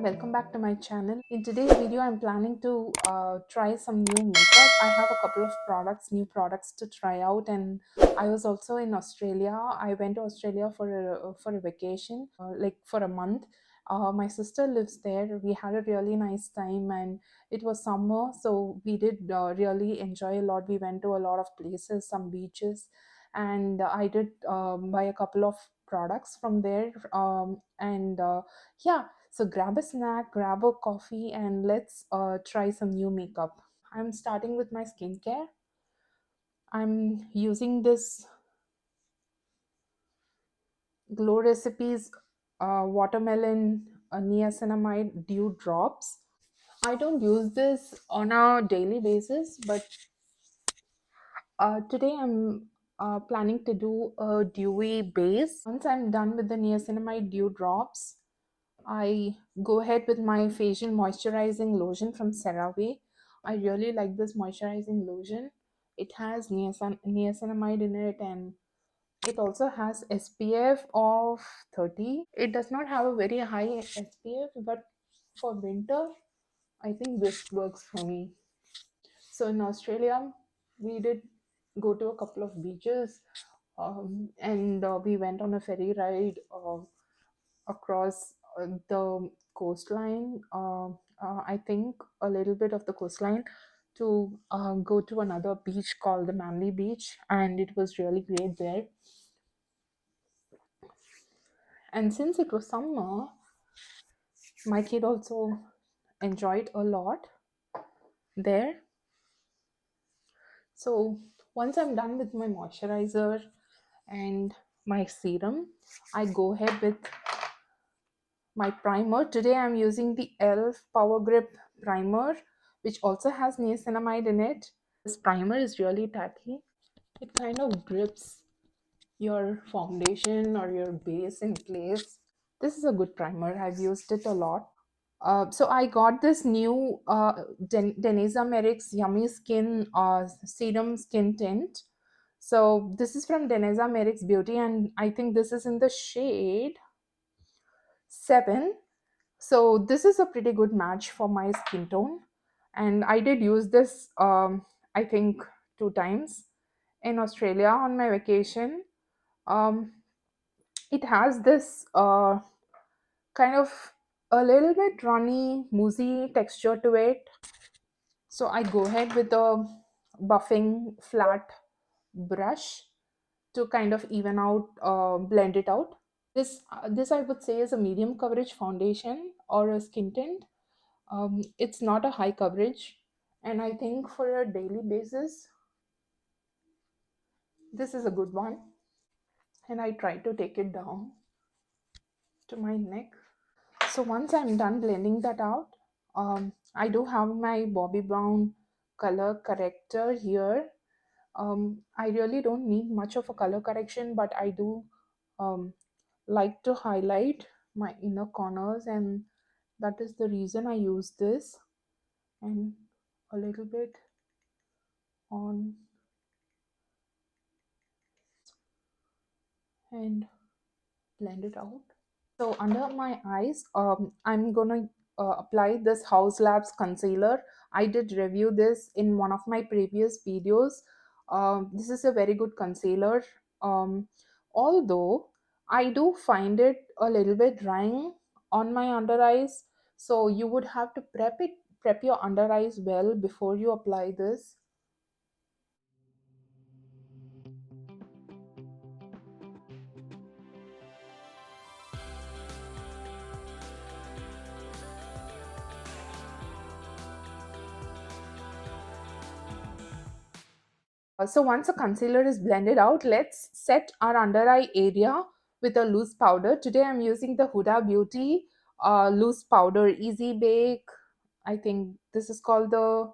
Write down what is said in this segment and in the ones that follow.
welcome back to my channel. In today's video, I'm planning to try some new makeup. I have a couple of new products to try out, and I was also in Australia. I went to Australia for a vacation, like for a month. My sister lives there. We had a really nice time, and it was summer, so we did really enjoy a lot. We went to a lot of places, some beaches, and I did buy a couple of products from there. And Yeah, so grab a snack, grab a coffee, and let's try some new makeup. I'm starting with my skincare. I'm using this Glow Recipes watermelon niacinamide dew drops. I don't use this on a daily basis, but today I'm planning to do a dewy base. Once I'm done with the niacinamide dew drops, I go ahead with my facial moisturizing lotion from CeraVe. I really like this moisturizing lotion. It has niacinamide in it, and it also has SPF of 30. It does not have a very high SPF, but for winter, I think this works for me. So in Australia, we did go to a couple of beaches, and we went on a ferry ride across the coastline. I think a little bit of the coastline to go to another beach called the Manly Beach, and it was really great there. And since it was summer, my kid also enjoyed a lot there. So once I'm done with my moisturizer and my serum, I go ahead with my primer. Today I'm using the ELF Power Grip primer, which also has niacinamide in it. This primer is really tacky. It kind of grips your foundation or your base in place. This is a good primer. I've used it a lot. So I got this new Deneza Merrick's Yummy Skin Serum Skin Tint. So this is from Deneza Merrick's Beauty, and I think this is in the shade 7. So this is a pretty good match for my skin tone, and I did use this I think 2 times in Australia on my vacation. um, it has this kind of a little bit runny moussey texture to it, so I go ahead with a buffing flat brush to kind of even out, blend it out. This I would say is a medium coverage foundation or a skin tint. It's not a high coverage, and I think for a daily basis, this is a good one. And I try to take it down to my neck. So once I'm done blending that out, I do have my Bobbi Brown color corrector here. I really don't need much of a color correction, but I do um, like to highlight my inner corners, and that is the reason I use this. And a little bit on and blend it out. So under my eyes, I'm gonna apply this House Labs concealer. I did review this in one of my previous videos. This is a very good concealer. Although I do find it a little bit drying on my under eyes, so you would have to prep your under eyes well before you apply this. So once the concealer is blended out, let's set our under eye area with a loose powder. Today I'm using the Huda Beauty loose powder Easy Bake. I think this is called the,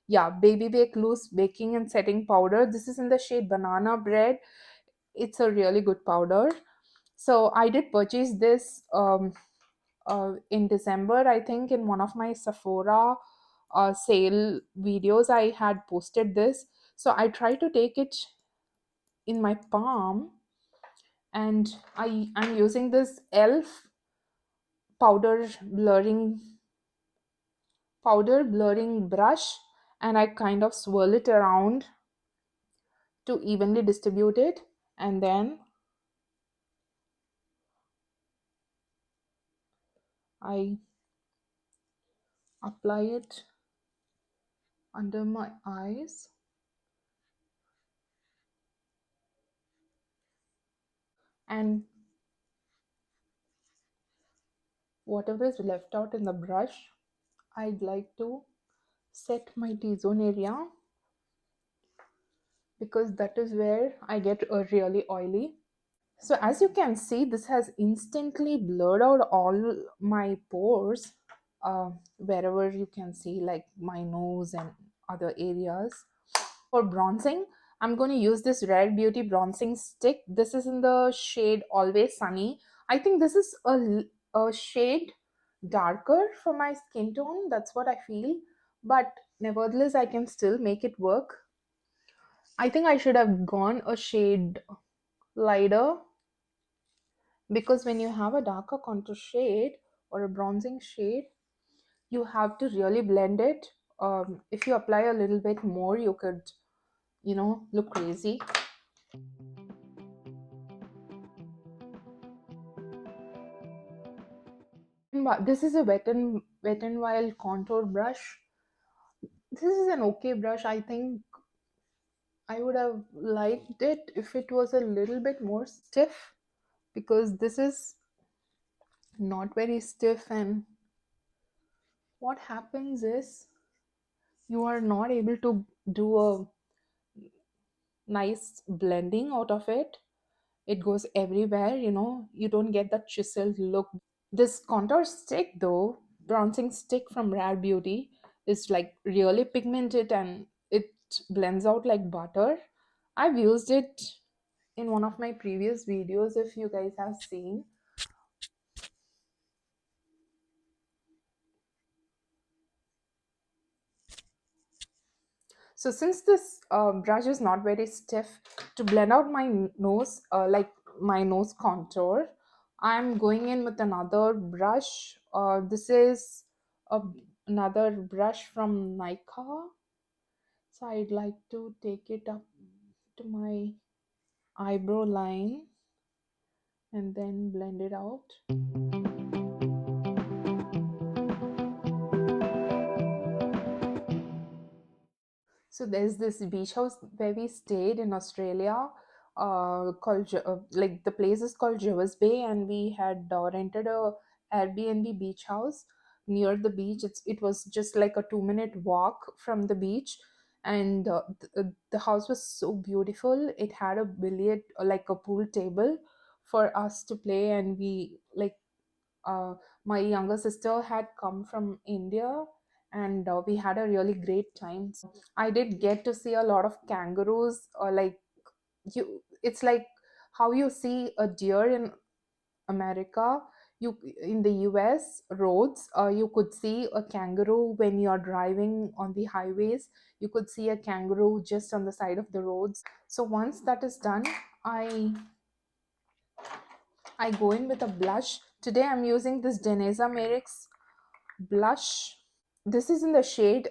yeah, Baby Bake Loose Baking and Setting Powder. This is in the shade Banana Bread. It's a really good powder. So I did purchase this in December, I think, in one of my Sephora sale videos. I had posted this. So I try to take it in my palm, and I'm using this ELF powder blurring brush, and I kind of swirl it around to evenly distribute it, and then I apply it under my eyes. And whatever is left out in the brush, I'd like to set my T-zone area, because that is where I get really oily. So as you can see, this has instantly blurred out all my pores, wherever you can see, like my nose and other areas. For bronzing, I'm going to use this Rare Beauty bronzing stick. This is in the shade Always Sunny. I think this is a shade darker for my skin tone. That's what I feel. But nevertheless, I can still make it work. I think I should have gone a shade lighter, because when you have a darker contour shade or a bronzing shade, you have to really blend it. If you apply a little bit more, you could, look crazy. But this is a Wet and Wild contour brush. This is an okay brush. I think I would have liked it if it was a little bit more stiff, because this is not very stiff. And what happens is you are not able to do a nice blending out of it. It goes everywhere, you don't get that chiseled look. This contour stick, though, bronzing stick from Rare Beauty, is like really pigmented and it blends out like butter. I've used it in one of my previous videos, if you guys have seen. So since this brush is not very stiff, to blend out my nose, like my nose contour, I'm going in with another brush. This is a, another brush from Nika. So I'd like to take it up to my eyebrow line and then blend it out. So there's this beach house where we stayed in Australia, like the place is called Jervis Bay, and we had rented a Airbnb beach house near the beach. It was just like a 2-minute walk from the beach, and the house was so beautiful. It had a billiard, like a pool table, for us to play, and we like uh, my younger sister had come from India, and we had a really great time. I did get to see a lot of kangaroos, or like it's like how you see a deer in America. You in the US roads, you could see a kangaroo when you're driving on the highways. You could see a kangaroo just on the side of the roads. So once that is done, I I go in with a blush. Today I'm using this Deneza Merrick's blush. This is in the shade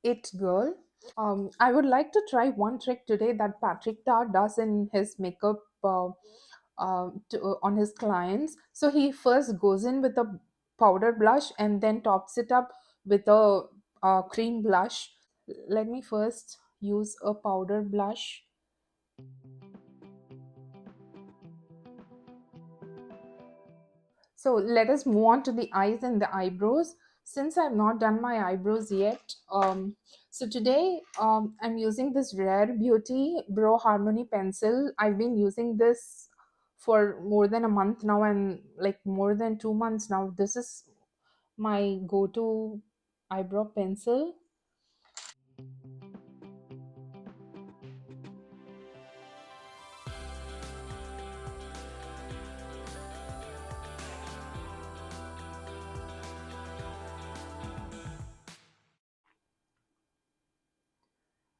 It Girl. I would like to try one trick today that Patrick Tar does in his makeup on his clients. So he first goes in with a powder blush and then tops it up with a cream blush. Let me first use a powder blush. So let us move on to the eyes and the eyebrows. Since I've not done my eyebrows yet, so today I'm using this Rare Beauty Brow Harmony pencil. I've been using this for more than a month now, and like more than 2 months now. This is my go-to eyebrow pencil.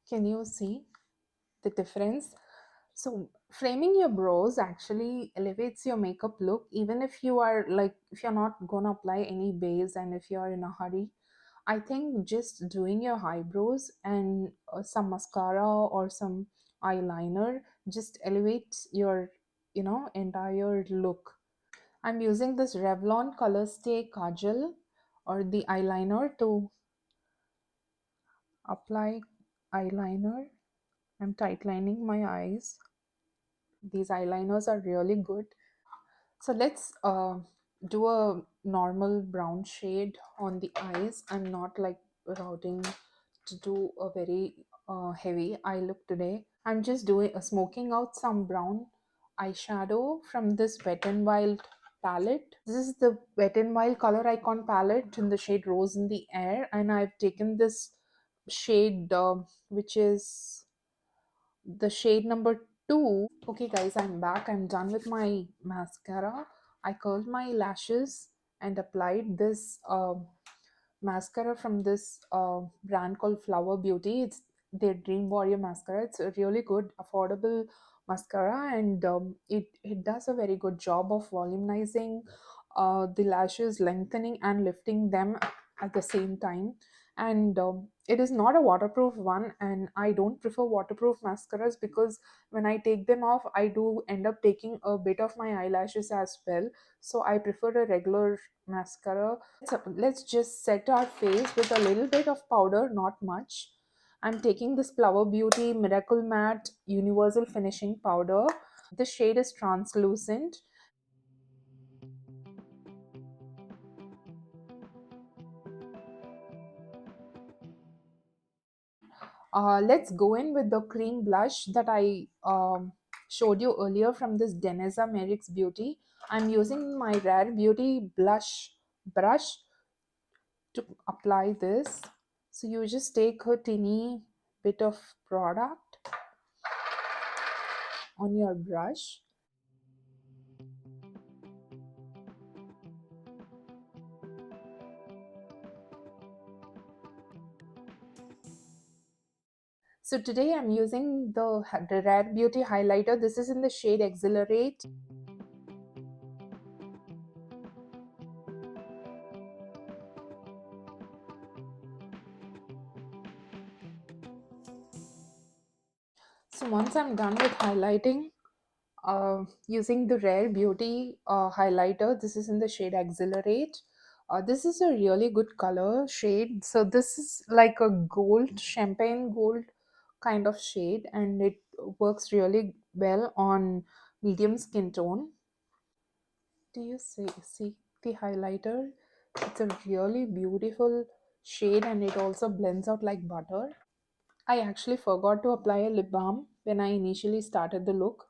Can you see the difference? So framing your brows actually elevates your makeup look, even if you are like, if you're not gonna apply any base and if you're in a hurry. I think just doing your eyebrows and some mascara or some eyeliner just elevates your, entire look. I'm using this Revlon Color Stay Kajal or the eyeliner to apply eyeliner. I'm tightlining my eyes. These eyeliners are really good. So let's do a normal brown shade on the eyes. I'm not like routing to do a very heavy eye look today. I'm just doing smoking out some brown eyeshadow from this Wet n Wild palette. This is the Wet n Wild Color Icon palette in the shade Rose in the Air, and I've taken this shade which is the shade number 2. Okay guys, I'm back. I'm done with my mascara. I curled my lashes and applied this mascara from this brand called Flower Beauty. It's their Dream Warrior mascara. It's a really good affordable mascara, and it does a very good job of volumizing the lashes, lengthening and lifting them at the same time. And it is not a waterproof one, and I don't prefer waterproof mascaras because when I take them off I do end up taking a bit of my eyelashes as well. So I prefer a regular mascara. So let's just set our face with a little bit of powder, not much. I'm taking this Flower Beauty Miracle Matte Universal Finishing Powder. The shade is translucent. Let's go in with the cream blush that I showed you earlier from this Deneza Merrick's Beauty. I'm using my Rare Beauty blush brush to apply this. So you just take a teeny bit of product on your brush. So today I'm using the Rare Beauty highlighter. This is in the shade Exhilarate. So once I'm done with highlighting, using the Rare Beauty highlighter, this is in the shade Exhilarate. This is a really good color shade. So this is like a gold, champagne gold kind of shade, and it works really well on medium skin tone. Do you see the highlighter? It's a really beautiful shade and it also blends out like butter. I actually forgot to apply a lip balm when I initially started the look.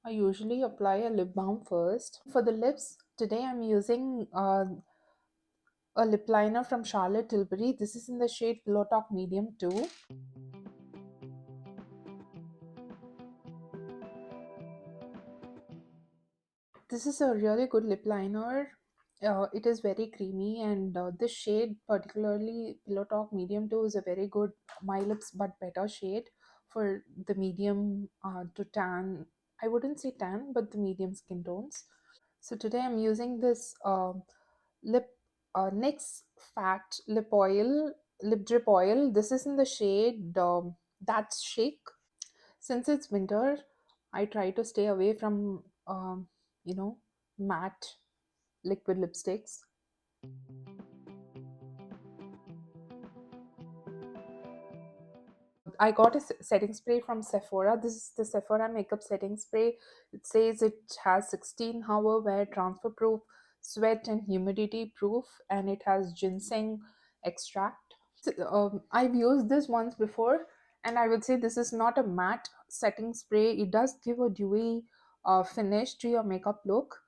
I usually apply a lip balm first. For the lips, today I'm using a lip liner from Charlotte Tilbury. This is in the shade Pillow Talk Medium 2. This is a really good lip liner. It is very creamy, and this shade, particularly Pillow Talk Medium 2, is a very good My Lips But Better shade for the medium to tan. I wouldn't say tan, but the medium skin tones. So today I'm using this lip NYX Fat Lip Oil, Lip Drip Oil. This is in the shade That's Chic. Since it's winter, I try to stay away from you know matte liquid lipsticks. I got a setting spray from Sephora. This is the Sephora makeup setting spray. It says it has 16-hour wear transfer proof, sweat and humidity proof, and it has ginseng extract. I've used this once before, and I would say this is not a matte setting spray. It does give a dewy finish to your makeup look.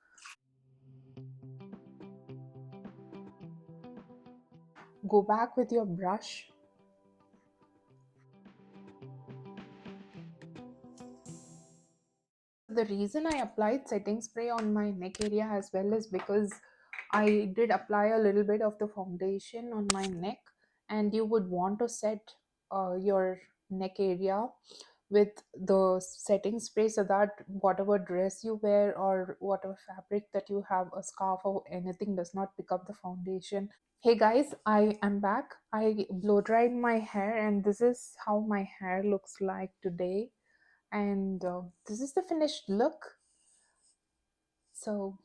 Go back with your brush. The reason I applied setting spray on my neck area as well is because I did apply a little bit of the foundation on my neck, and you would want to set your neck area with the setting spray so that whatever dress you wear or whatever fabric that you have, a scarf or anything, does not pick up the foundation. Hey guys, I am back. I blow dried my hair, and this is how my hair looks like today. And this is the finished look. So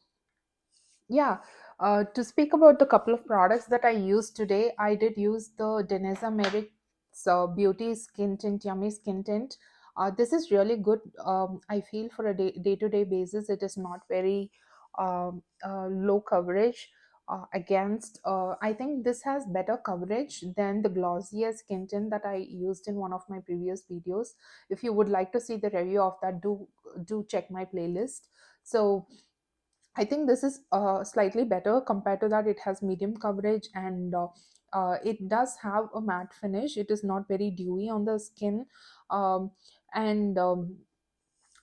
yeah, to speak about the couple of products that I used today, I did use the Deneza Merrick's Beauty Skin Tint, Yummy Skin Tint. This is really good. I feel for a day-to-day basis, it is not very low coverage against. I think this has better coverage than the Glossier Skin Tint that I used in one of my previous videos. If you would like to see the review of that, do check my playlist. So I think this is slightly better compared to that. It has medium coverage, and it does have a matte finish. It is not very dewy on the skin. And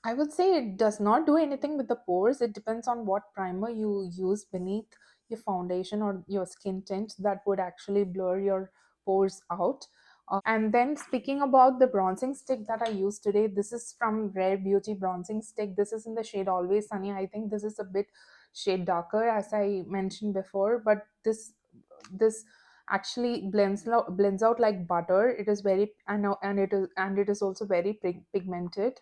I would say it does not do anything with the pores. It depends on what primer you use beneath your foundation or your skin tint that would actually blur your pores out. And then speaking about the bronzing stick that I used today, this is from Rare Beauty bronzing stick. This is in the shade Always Sunny. I think this is a bit shade darker as I mentioned before, but this actually blends out like butter. It is very, and it is also very pigmented.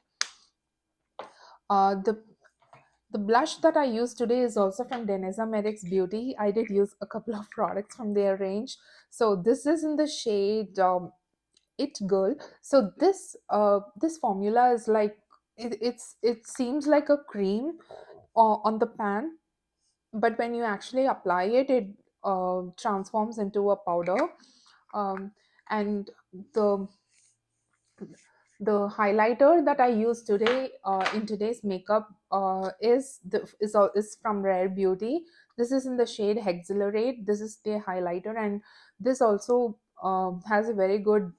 The blush that I used today is also from Deneza Merrick's Beauty. I did use a couple of products from their range. So this is in the shade It Girl. So this formula is like, it seems like a cream on the pan, but when you actually apply it, it transforms into a powder. Um, and the the highlighter that I use today in today's makeup is from Rare Beauty. This is in the shade Exhilarate. This is the highlighter, and this also has a very good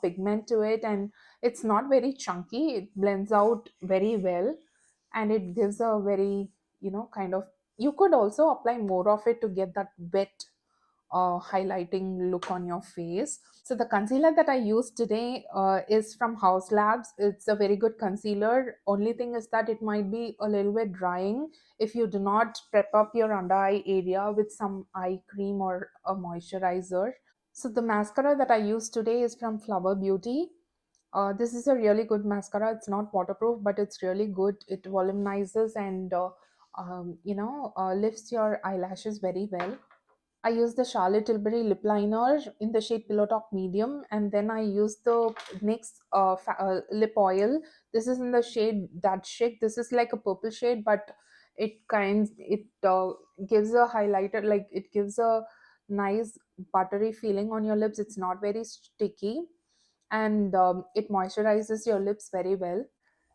pigment to it, and it's not very chunky. It blends out very well, and it gives a very kind of, you could also apply more of it to get that wet highlighting look on your face. So the concealer that I used today is from House Labs. It's a very good concealer. Only thing is that it might be a little bit drying if you do not prep up your under eye area with some eye cream or a moisturizer. So the mascara that I used today is from Flower Beauty. This is a really good mascara. It's not waterproof, but it's really good. It volumizes and lifts your eyelashes very well. I use the Charlotte Tilbury lip liner in the shade Pillow Talk Medium, and then I use the NYX lip oil. This is in the shade That Chic. This is like a purple shade, but it gives a highlighter, like it gives a nice buttery feeling on your lips. It's not very sticky, and it moisturizes your lips very well.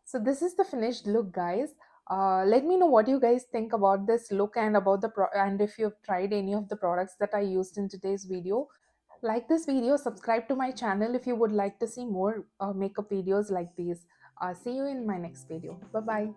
So this is the finished look, guys. Let me know what you guys think about this look and about and if you've tried any of the products that I used in today's video. Like this video, subscribe to my channel if you would like to see more makeup videos like these. See you in my next video. Bye bye.